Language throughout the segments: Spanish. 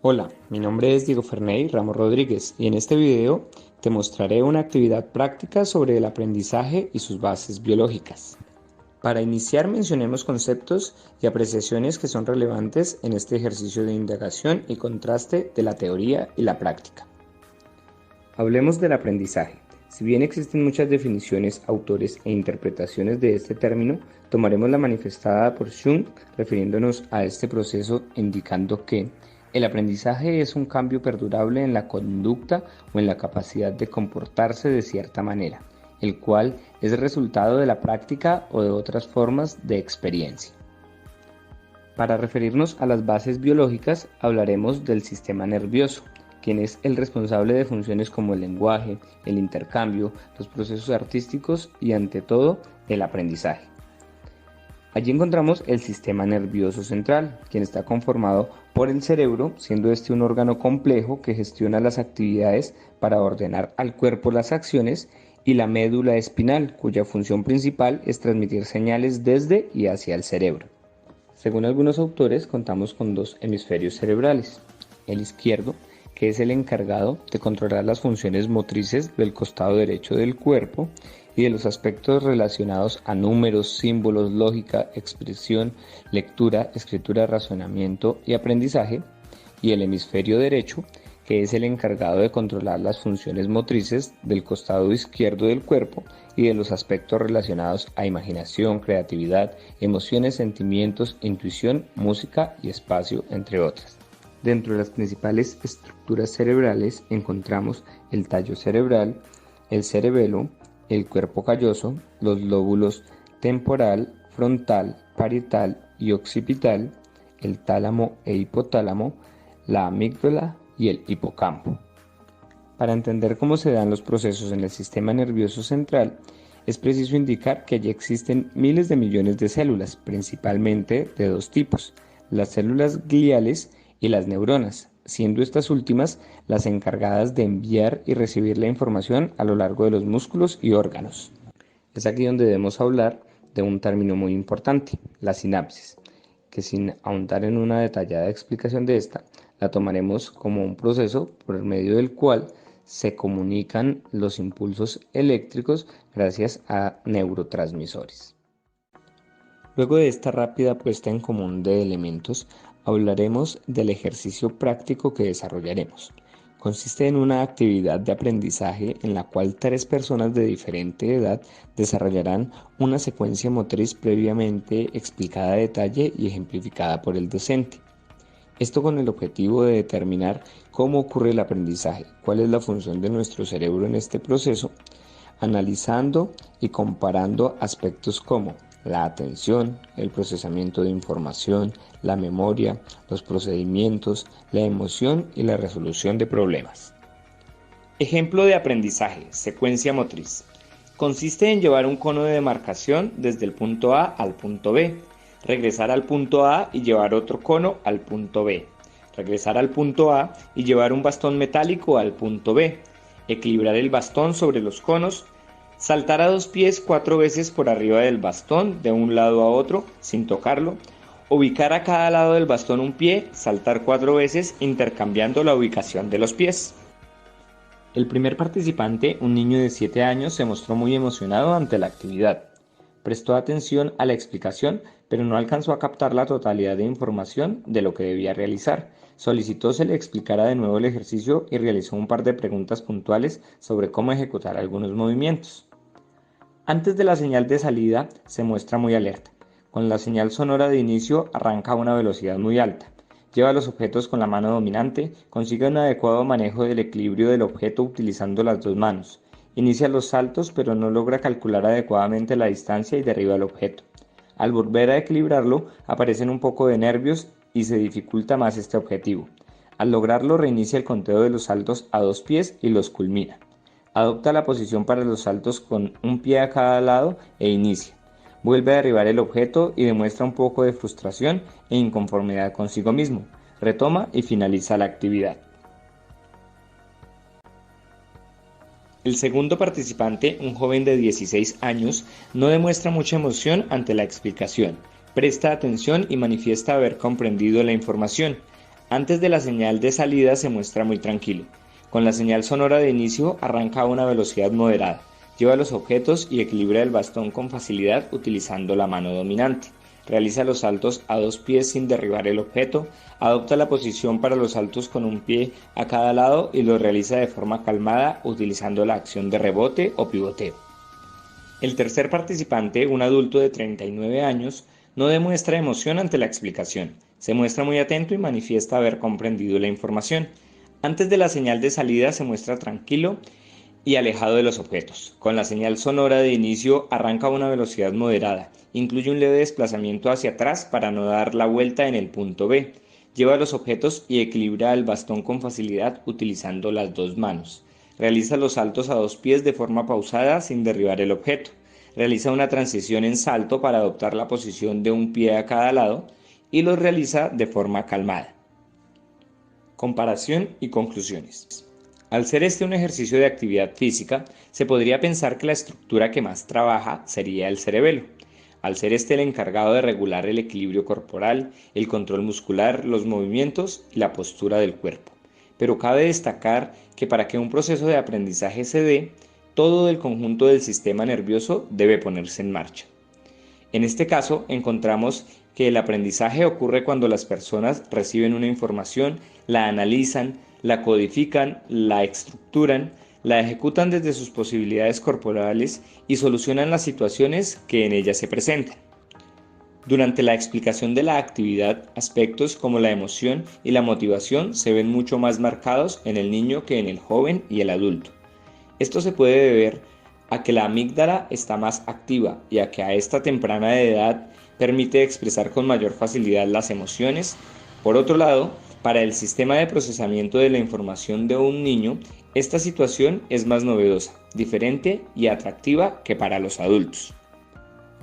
Hola, mi nombre es Diego Ferney Ramos Rodríguez y en este video te mostraré una actividad práctica sobre el aprendizaje y sus bases biológicas. Para iniciar mencionemos conceptos y apreciaciones que son relevantes en este ejercicio de indagación y contraste de la teoría y la práctica. Hablemos del aprendizaje. Si bien existen muchas definiciones, autores e interpretaciones de este término, tomaremos la manifestada por Jung refiriéndonos a este proceso indicando que el aprendizaje es un cambio perdurable en la conducta o en la capacidad de comportarse de cierta manera, el cual es resultado de la práctica o de otras formas de experiencia. Para referirnos a las bases biológicas, hablaremos del sistema nervioso, quien es el responsable de funciones como el lenguaje, el intercambio, los procesos artísticos y ante todo el aprendizaje. Allí encontramos el sistema nervioso central, quien está conformado por el cerebro, siendo este un órgano complejo que gestiona las actividades para ordenar al cuerpo las acciones, y la médula espinal, cuya función principal es transmitir señales desde y hacia el cerebro. Según algunos autores, contamos con dos hemisferios cerebrales, el izquierdo, que es el encargado de controlar las funciones motrices del costado derecho del cuerpo y de los aspectos relacionados a números, símbolos, lógica, expresión, lectura, escritura, razonamiento y aprendizaje, y el hemisferio derecho, que es el encargado de controlar las funciones motrices del costado izquierdo del cuerpo y de los aspectos relacionados a imaginación, creatividad, emociones, sentimientos, intuición, música y espacio, entre otras. Dentro de las principales estructuras cerebrales encontramos el tallo cerebral, el cerebelo, el cuerpo calloso, los lóbulos temporal, frontal, parietal y occipital, el tálamo e hipotálamo, la amígdala y el hipocampo. Para entender cómo se dan los procesos en el sistema nervioso central, es preciso indicar que allí existen miles de millones de células, principalmente de dos tipos, las células gliales y las neuronas, siendo estas últimas las encargadas de enviar y recibir la información a lo largo de los músculos y órganos. Es aquí donde debemos hablar de un término muy importante, la sinapsis, que sin ahondar en una detallada explicación de esta, la tomaremos como un proceso por medio del cual se comunican los impulsos eléctricos gracias a neurotransmisores. Luego de esta rápida puesta en común de elementos, hablaremos del ejercicio práctico que desarrollaremos. Consiste en una actividad de aprendizaje en la cual 3 personas de diferente edad desarrollarán una secuencia motriz previamente explicada a detalle y ejemplificada por el docente. Esto con el objetivo de determinar cómo ocurre el aprendizaje, cuál es la función de nuestro cerebro en este proceso, analizando y comparando aspectos como la atención, el procesamiento de información, la memoria, los procedimientos, la emoción y la resolución de problemas. Ejemplo de aprendizaje, secuencia motriz. Consiste en llevar un cono de demarcación desde el punto A al punto B, regresar al punto A y llevar otro cono al punto B, regresar al punto A y llevar un bastón metálico al punto B, equilibrar el bastón sobre los conos, saltar a 2 pies 4 veces por arriba del bastón de un lado a otro sin tocarlo, ubicar a cada lado del bastón un pie, saltar 4 veces intercambiando la ubicación de los pies. El primer participante, un niño de 7 años, se mostró muy emocionado ante la actividad. Prestó atención a la explicación, pero no alcanzó a captar la totalidad de información de lo que debía realizar. Solicitó se le explicara de nuevo el ejercicio y realizó un par de preguntas puntuales sobre cómo ejecutar algunos movimientos. Antes de la señal de salida se muestra muy alerta. Con la señal sonora de inicio arranca a una velocidad muy alta. Lleva los objetos con la mano dominante, consigue un adecuado manejo del equilibrio del objeto utilizando las 2 manos. Inicia los saltos pero no logra calcular adecuadamente la distancia y derriba el objeto. Al volver a equilibrarlo aparecen un poco de nervios y se dificulta más este objetivo. Al lograrlo reinicia el conteo de los saltos a 2 pies y los culmina. Adopta la posición para los saltos con un pie a cada lado e inicia. Vuelve a derribar el objeto y demuestra un poco de frustración e inconformidad consigo mismo. Retoma y finaliza la actividad. El segundo participante, un joven de 16 años, no demuestra mucha emoción ante la explicación. Presta atención y manifiesta haber comprendido la información. Antes de la señal de salida se muestra muy tranquilo. Con la señal sonora de inicio arranca a una velocidad moderada, lleva los objetos y equilibra el bastón con facilidad utilizando la mano dominante. Realiza los saltos a 2 pies sin derribar el objeto, adopta la posición para los saltos con un pie a cada lado y lo realiza de forma calmada utilizando la acción de rebote o pivoteo. El tercer participante, un adulto de 39 años, no demuestra emoción ante la explicación. Se muestra muy atento y manifiesta haber comprendido la información. Antes de la señal de salida se muestra tranquilo y alejado de los objetos. Con la señal sonora de inicio arranca a una velocidad moderada. Incluye un leve desplazamiento hacia atrás para no dar la vuelta en el punto B. Lleva los objetos y equilibra el bastón con facilidad utilizando las 2 manos. Realiza los saltos a 2 pies de forma pausada sin derribar el objeto. Realiza una transición en salto para adoptar la posición de un pie a cada lado y los realiza de forma calmada. Comparación y conclusiones. Al ser este un ejercicio de actividad física, se podría pensar que la estructura que más trabaja sería el cerebelo, al ser este el encargado de regular el equilibrio corporal, el control muscular, los movimientos y la postura del cuerpo. Pero cabe destacar que para que un proceso de aprendizaje se dé, todo el conjunto del sistema nervioso debe ponerse en marcha. En este caso, encontramos que el aprendizaje ocurre cuando las personas reciben una información, la analizan, la codifican, la estructuran, la ejecutan desde sus posibilidades corporales y solucionan las situaciones que en ellas se presentan. Durante la explicación de la actividad, aspectos como la emoción y la motivación se ven mucho más marcados en el niño que en el joven y el adulto. Esto se puede deber a que la amígdala está más activa y a que a esta temprana edad permite expresar con mayor facilidad las emociones. Por otro lado, para el sistema de procesamiento de la información de un niño, esta situación es más novedosa, diferente y atractiva que para los adultos.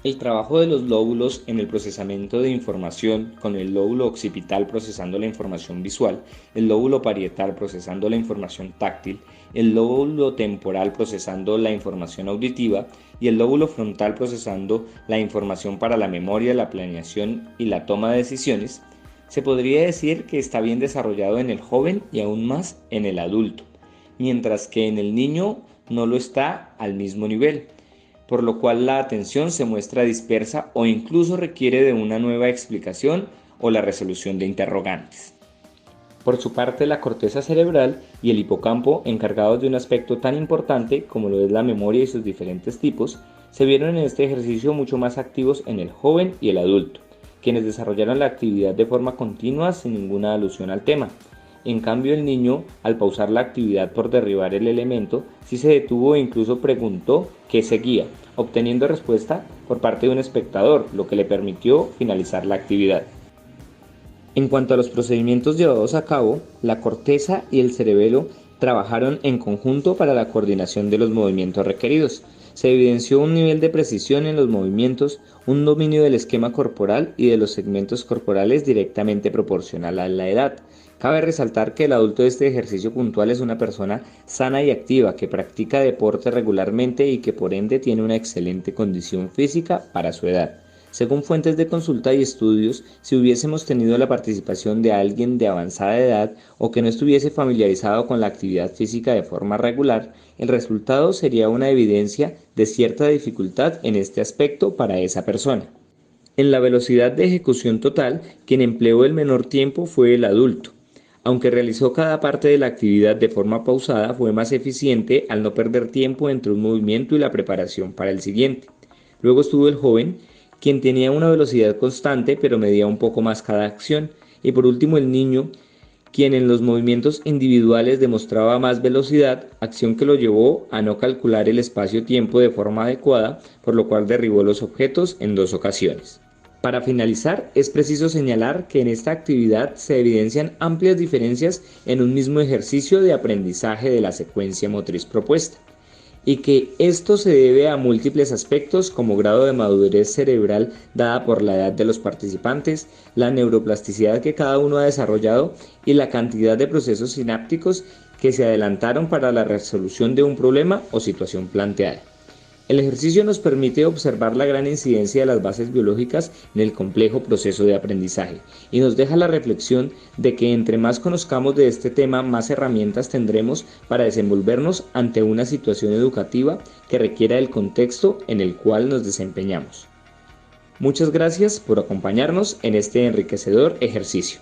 El trabajo de los lóbulos en el procesamiento de información, con el lóbulo occipital procesando la información visual, el lóbulo parietal procesando la información táctil, el lóbulo temporal procesando la información auditiva y el lóbulo frontal procesando la información para la memoria, la planeación y la toma de decisiones, se podría decir que está bien desarrollado en el joven y aún más en el adulto, mientras que en el niño no lo está al mismo nivel, por lo cual la atención se muestra dispersa o incluso requiere de una nueva explicación o la resolución de interrogantes. Por su parte, la corteza cerebral y el hipocampo, encargados de un aspecto tan importante como lo es la memoria y sus diferentes tipos, se vieron en este ejercicio mucho más activos en el joven y el adulto, quienes desarrollaron la actividad de forma continua sin ninguna alusión al tema. En cambio, el niño, al pausar la actividad por derribar el elemento, sí se detuvo e incluso preguntó qué seguía, obteniendo respuesta por parte de un espectador, lo que le permitió finalizar la actividad. En cuanto a los procedimientos llevados a cabo, la corteza y el cerebelo trabajaron en conjunto para la coordinación de los movimientos requeridos. Se evidenció un nivel de precisión en los movimientos, un dominio del esquema corporal y de los segmentos corporales directamente proporcional a la edad. Cabe resaltar que el adulto de este ejercicio puntual es una persona sana y activa que practica deporte regularmente y que por ende tiene una excelente condición física para su edad. Según fuentes de consulta y estudios, si hubiésemos tenido la participación de alguien de avanzada edad o que no estuviese familiarizado con la actividad física de forma regular, el resultado sería una evidencia de cierta dificultad en este aspecto para esa persona. En la velocidad de ejecución total, quien empleó el menor tiempo fue el adulto. Aunque realizó cada parte de la actividad de forma pausada, fue más eficiente al no perder tiempo entre un movimiento y la preparación para el siguiente. Luego estuvo el joven, quien tenía una velocidad constante pero medía un poco más cada acción, y por último el niño, quien en los movimientos individuales demostraba más velocidad, acción que lo llevó a no calcular el espacio-tiempo de forma adecuada, por lo cual derribó los objetos en 2 ocasiones. Para finalizar, es preciso señalar que en esta actividad se evidencian amplias diferencias en un mismo ejercicio de aprendizaje de la secuencia motriz propuesta, y que esto se debe a múltiples aspectos como grado de madurez cerebral dada por la edad de los participantes, la neuroplasticidad que cada uno ha desarrollado y la cantidad de procesos sinápticos que se adelantaron para la resolución de un problema o situación planteada. El ejercicio nos permite observar la gran incidencia de las bases biológicas en el complejo proceso de aprendizaje y nos deja la reflexión de que entre más conozcamos de este tema, más herramientas tendremos para desenvolvernos ante una situación educativa que requiera el contexto en el cual nos desempeñamos. Muchas gracias por acompañarnos en este enriquecedor ejercicio.